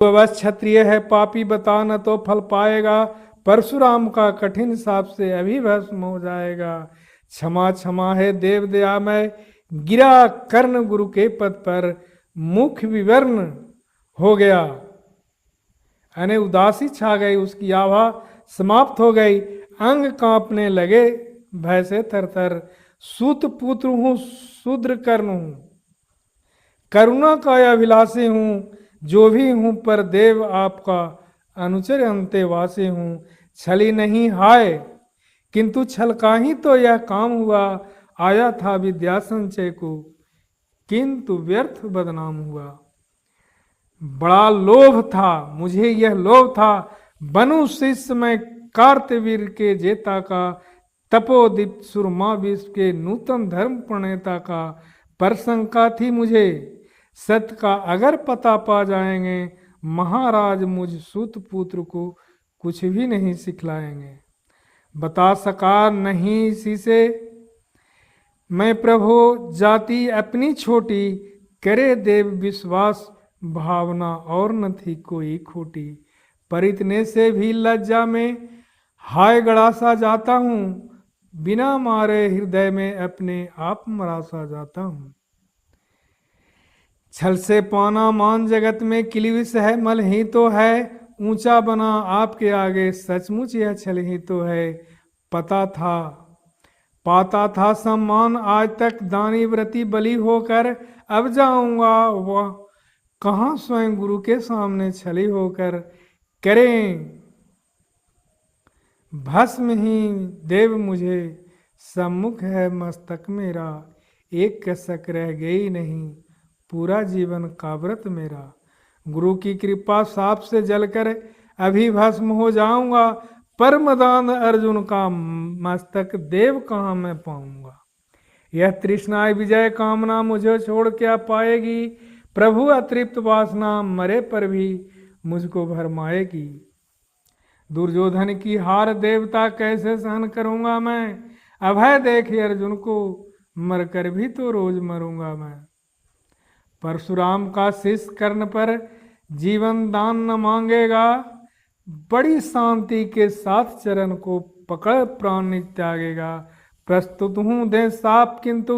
बस क्षत्रिय है पापी बता न तो फल पाएगा, परशुराम का कठिन साप से अभी भस्म हो जाएगा। क्षमा क्षमा है देव दयामय, गिरा कर्ण गुरु के पद पर, मुख विवर्ण हो गया। यानी उदासी छा गई, उसकी आभा समाप्त हो गई, अंग कांपने लगे भय से थरथर। सूत पुत्र हूं शूद्र कर्ण हूं, करुणा का अभिलाषी हूं, जो भी हूं पर देव आपका अनुचर अंतेवासी हूं। छली नहीं हाय किंतु छल का ही तो यह काम हुआ, आया था विद्या संचय को किंतु व्यर्थ बदनाम हुआ। बड़ा लोभ था मुझे, यह लोभ था बनु शिष्य में कार्तवीर के जेता का, तपोदीप्त सुरमा विश्व के नूतन धर्म प्रणेता का। पर शंका थी मुझे सत्य का अगर पता पा जाएंगे, महाराज मुझ सूत पुत्र को कुछ भी नहीं सिखलाएंगे। बता सका नहीं इसी से मैं प्रभु जाति अपनी छोटी, करे देव विश्वास भावना और न थी कोई खोटी। पर इतने से भी लज्जा में हाय गड़ासा जाता हूँ, बिना मारे हृदय में अपने आप मरासा जाता हूँ। छल से पाना मान जगत में किलविष है, मल ही तो है ऊंचा बना आपके आगे, सचमुच यह छल ही तो है। पता था पाता था सम्मान आज तक दानी व्रती बलि होकर, अब जाऊंगा वह कहाँ स्वयं गुरु के सामने छली होकर। करें भस्म ही देव मुझे, सम्मुख है मस्तक मेरा, एक कसक रह गई नहीं पूरा जीवन का व्रत मेरा। गुरु की कृपा साप से जलकर अभी भस्म हो जाऊंगा, परमदान अर्जुन का मस्तक देव कहाँ मैं पाऊंगा। यह तृष्णाय विजय कामना मुझे छोड़ क्या पाएगी, प्रभु अतृप्त वासना मरे पर भी मुझको भरमाएगी। दुर्योधन की हार देवता कैसे सहन करूंगा मैं, अभय देखे अर्जुन को मरकर भी तो रोज मरूंगा मैं। परशुराम का शिष्य कर्ण पर जीवन दान न मांगेगा, बड़ी शांति के साथ चरण को पकड़ प्राण त्यागेगा। प्रस्तुत हूं दे साप किंतु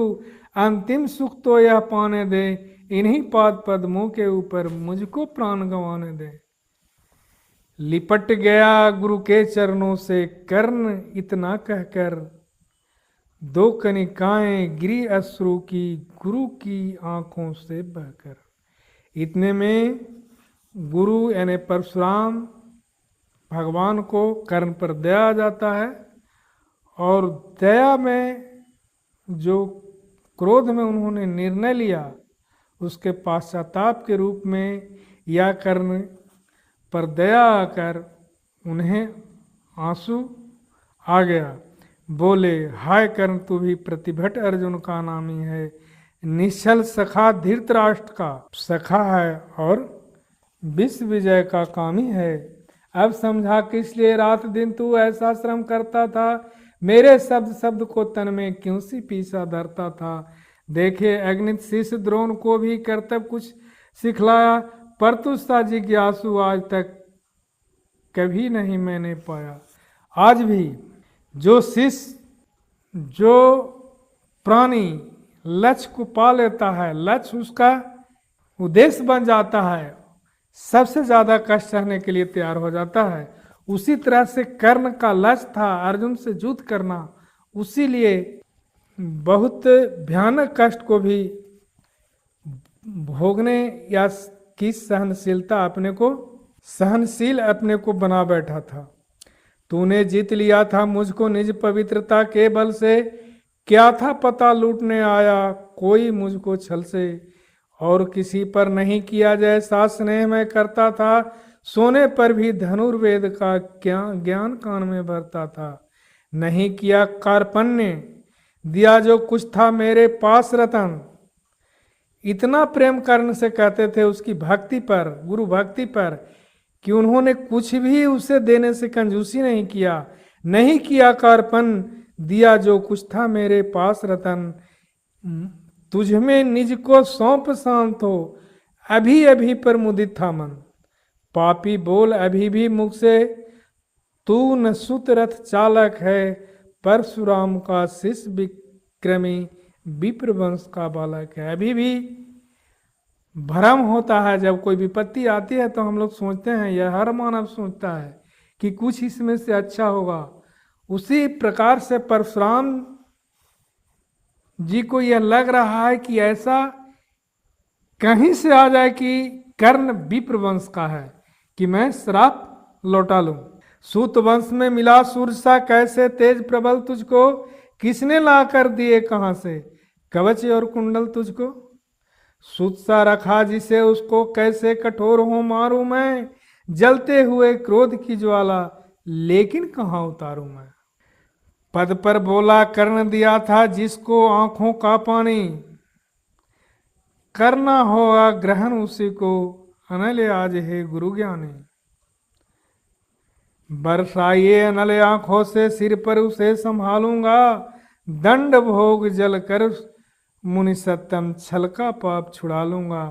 अंतिम सुख तो यह पाने दे, इन्हीं पाद पद्मों के ऊपर मुझको प्राण गंवाने दे। लिपट गया गुरु के चरणों से कर्ण इतना कहकर, दो कनिकाएं गिरी अश्रु की गुरु की आंखों से बहकर। इतने में गुरु यानी परशुराम भगवान को कर्ण पर दया आ जाता है, और दया में जो क्रोध में उन्होंने निर्णय लिया उसके पश्चाताप के रूप में या कर्ण पर दया आकर उन्हें आंसू आ गया। बोले हाय कर्ण तू भी प्रतिभट अर्जुन का नामी है, निश्चल सखा धृतराष्ट्र का सखा है और विश्व विजय का कामी है। अब समझा किस लिए रात दिन तू ऐसा श्रम करता था, मेरे शब्द शब्द को तन में क्यों सी पीसा धरता था। देखे अग्नित शिष्य द्रोण को भी कर्तव्य कुछ सिखलाया, पर तुझसा जिज्ञासु आज तक कभी नहीं मैंने पाया। आज भी जो शिष्य जो प्राणी लक्ष्य को पा लेता है, लक्ष्य उसका उद्देश्य बन जाता है, सबसे ज्यादा कष्ट सहने के लिए तैयार हो जाता है। उसी तरह से कर्ण का लक्ष्य था अर्जुन से युद्ध करना, उसी लिए बहुत भयानक कष्ट को भी भोगने या की सहनशीलता सहनशील अपने को बना बैठा था। तूने जीत लिया था मुझको निज पवित्रता के बल से, क्या था पता लूटने आया कोई मुझको छल से। और किसी पर नहीं किया जैसा स्नेह मैं करता था, सोने पर भी धनुर्वेद का ज्ञान कान में भरता था। नहीं किया कार्पण्य दिया जो कुछ था मेरे पास रतन। इतना प्रेम कर्ण से कहते थे उसकी भक्ति पर, गुरु भक्ति पर, कि उन्होंने कुछ भी उसे देने से कंजूसी नहीं किया। नहीं किया कार्पण दिया जो कुछ था मेरे पास रतन, तुझ में निज को सौंप शांत हो, अभी अभी पर मुदित था मन। पापी बोल अभी भी मुख से, तू न सुत रथ चालक है, परशुराम का शिष्य विक्रमी, विप्र वंश का बालक है। अभी भी भ्रम होता है, जब कोई विपत्ति आती है तो हम लोग सोचते हैं, यह हर मानव सोचता है कि कुछ इसमें से अच्छा होगा। उसी प्रकार से परशुराम जी को यह लग रहा है कि ऐसा कहीं से आ जाए कि कर्ण विप्र वंश का है, कि मैं श्राप लौटा लूं। सूत वंश में मिला सूर्य सा, कैसे तेज प्रबल तुझको, किसने ला कर दिए कहां से, कवच और कुंडल तुझको। सूत सा रखा जिसे, उसको कैसे कठोर हो मारूं मैं, जलते हुए क्रोध की ज्वाला, लेकिन कहां उतारूं मैं। पद पर बोला कर्ण दिया था जिसको आंखों का पानी, करना होगा ग्रहण उसी को, अनल आज है गुरु ज्ञानी। बरसाइए अनल आंखों से, सिर पर उसे संभालूंगा, दंड भोग जल कर मुनि सत्तम, छल का पाप छुड़ा लूंगा।